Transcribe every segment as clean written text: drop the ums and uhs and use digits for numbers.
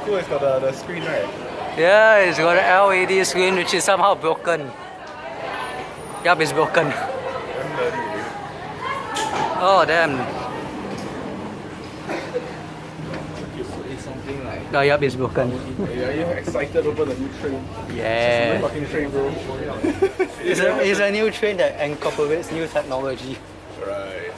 cool. It's got the screen, right? Yeah, it's got an LED screen which is somehow broken. Yup, it's broken. Damn dirty, dude. Oh damn. It's something like. Oh, yup, it's broken. Hey, are you excited over the new train? Yeah. It's a new fucking train, bro. It's a new train that incorporates new technology. Right.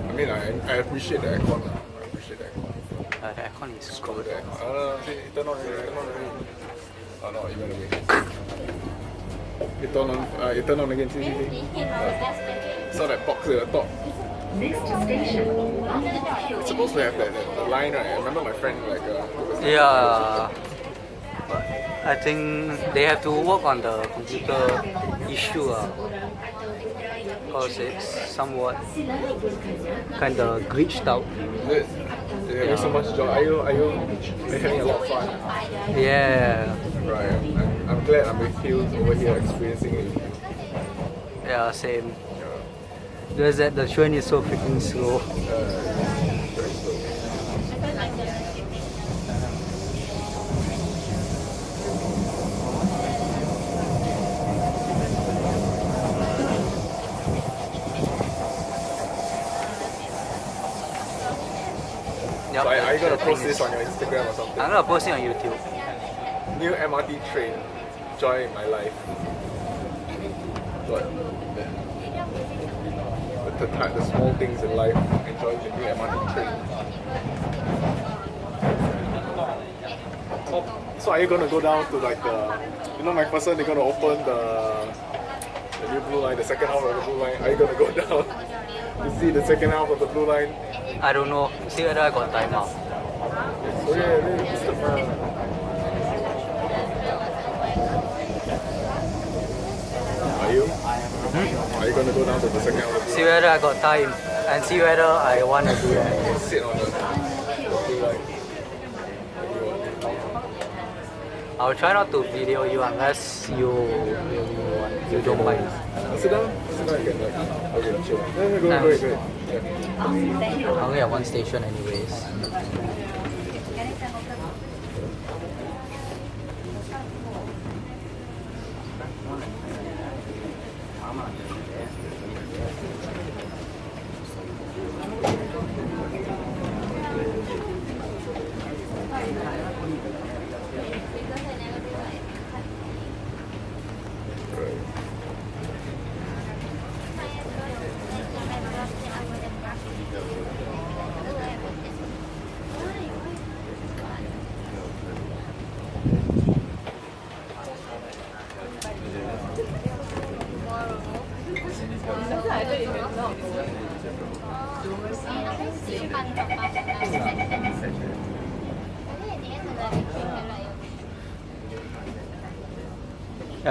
I mean, I appreciate the aircon. I appreciate the aircon. The aircon is Cool cold. the aircon. See, turn on already. Oh no, it went away. It turned on again. See. Saw that box at the top. It's supposed to have the line, right? I remember my friend Yeah. I think they have to work on the computer issue because it's somewhat kind of glitched out. They're having so much joy. Are you having a lot of fun? Yeah. Right. I'm glad I'm with you over here experiencing it. Yeah, same. Just that the train is so freaking slow. Very slow. Yep, So are you gonna post this on your Instagram or something? I'm gonna post it on YouTube. New MRT train, joy in my life. What? The small things in life, enjoy the new MRT train. Oh, so are you gonna go down to like the, MacPherson, they're gonna open the new blue line, the second half of the blue line. Are you gonna go down to see the second half of the blue line? I don't know. See whether I got time now. So yeah, this is the Are you? Are you gonna go down to the second half of the blue See whether I got time and see whether I want to do it. line? Sit on the blue line. I'll try not to video you unless you really want. You don't mind. Sit down again. Okay, chill. No, go. Yeah. I only have one station anyways.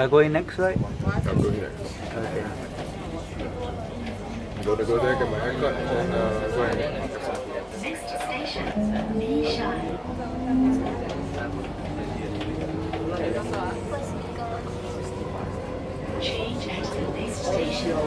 Going next, right? I'm going next. Okay. I'm gonna go there, get my haircut, and then go and Next station, Bishan. Change at the next station.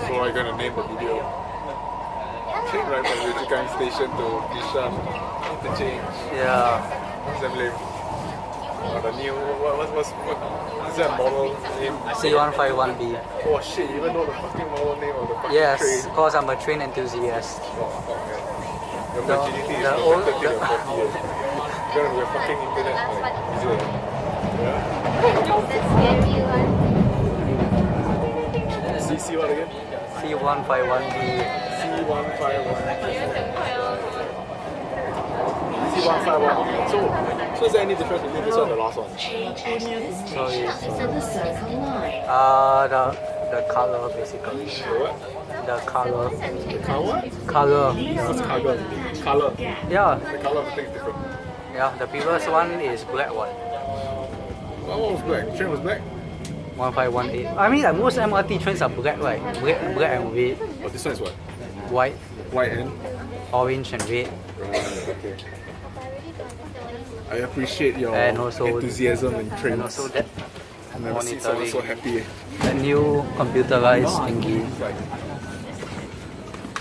So I'm gonna name the video. Train ride from Yio Chu Kang station to Bishan interchange. Yeah. That's damn lame. the new, what's is that model name? C151B. Oh shit, you even know the fucking model name of the fucking Yes, train. because I'm a train enthusiast. Oh, fuck, man. Your The- virginity is the protected old- till you're 40 years. You're gonna be a fucking internet, like, user. Yeah? See what again? C151B. C151. C151. So is there any difference between this one and the last one? Change exit Sorry. station for the Circle Line. The color basically. The what? The color. The car what? Color. What's color? Color. Yeah, The color of the thing is different. yeah. The previous one is black one. What was black? Train was black? 1518. I mean, like most MRT trains are black, right? Black and red, Oh, this one is what? white, White and? orange, and red. Right, okay. I appreciate your And also- enthusiasm in trains. And also that I've never seen someone so monitoring. happy. The new computerized thingy. Right.